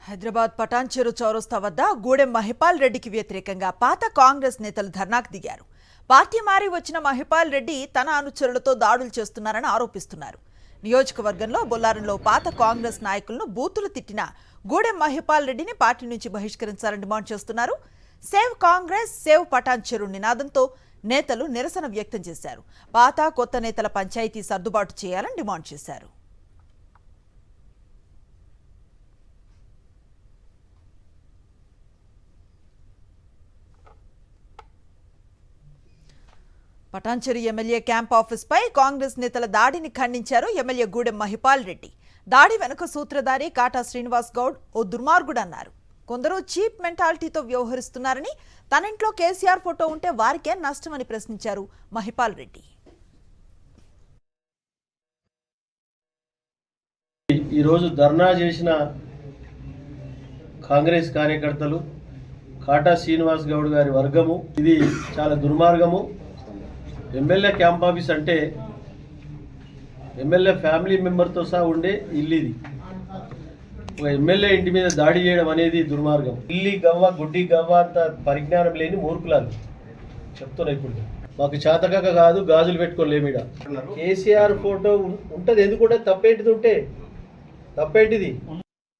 హైదరాబాద్ పటాన్చెరు చౌరస్తా వద్ద గూడెం మహిపాల్ రెడ్డికి వ్యతిరేకంగా పాత కాంగ్రెస్ నేతలు ధర్నాకు దిగారు. పార్టీ మారి వచ్చిన మహిపాల్ రెడ్డి తన అనుచరులతో దాడులు చేస్తున్నారని ఆరోపిస్తున్నారు. నియోజకవర్గంలో బొల్లారంలో పాత కాంగ్రెస్ నాయకులను బూతులు తిట్టిన గూడెం మహిపాల్ రెడ్డిని పార్టీ నుంచి బహిష్కరించాలని డిమాండ్ చేస్తున్నారు. సేవ్ కాంగ్రెస్, సేవ్ పటాన్చెరు నినాదంతో నేతలు నిరసన వ్యక్తం చేశారు. పాత కొత్త నేతల పంచాయతీ సర్దుబాటు చేయాలని డిమాండ్ చేశారు. పటాన్చెరు ఎమ్మెల్యే క్యాంప్ ఆఫీస్ పై కాంగ్రెస్ నేతల దాడిని ఖండించారు ఎమ్మెల్యే గూడెం మహిపాల్ రెడ్డి. దాడి వెనుక సూత్రధారి కాటా శ్రీనివాస్ గౌడ్ ఓ దుర్మార్గుడు అన్నారు. కొందరు చీప్ మెంటాలిటీతో వ్యవహరిస్తున్నారని, తన ఇంట్లో కేసీఆర్ ఫోటో ఉంటే వారికే నష్టమని ప్రశ్నించారు మహిపాల్ రెడ్డి. ఈరోజు ధర్నా చేసిన కాంగ్రెస్ కార్యకర్తలు, కాటా శ్రీనివాస్ గౌడ్ గారి వర్గము, ఇది చాలా దుర్మార్గము. ఎమ్మెల్యే క్యాంప్ ఆఫీస్ అంటే ఎమ్మెల్యే ఫ్యామిలీ మెంబర్తో సహా ఉండే ఇల్లు. ఇది ఒక ఎమ్మెల్యే ఇంటి మీద దాడి చేయడం అనేది దుర్మార్గం. ఇల్లి గవ్వ, గుడ్డి గవ్వ అంత పరిజ్ఞానం లేని మూర్ఖులాలు చెప్తున్నా. ఇప్పుడు మాకు చేతకాక కాదు, గాజులు పెట్టుకోలేమిడ. కేసీఆర్ ఫోటో ఉంటుంది, ఎందుకుంటే తప్పేంటిది ఉంటే తప్పేంటిది.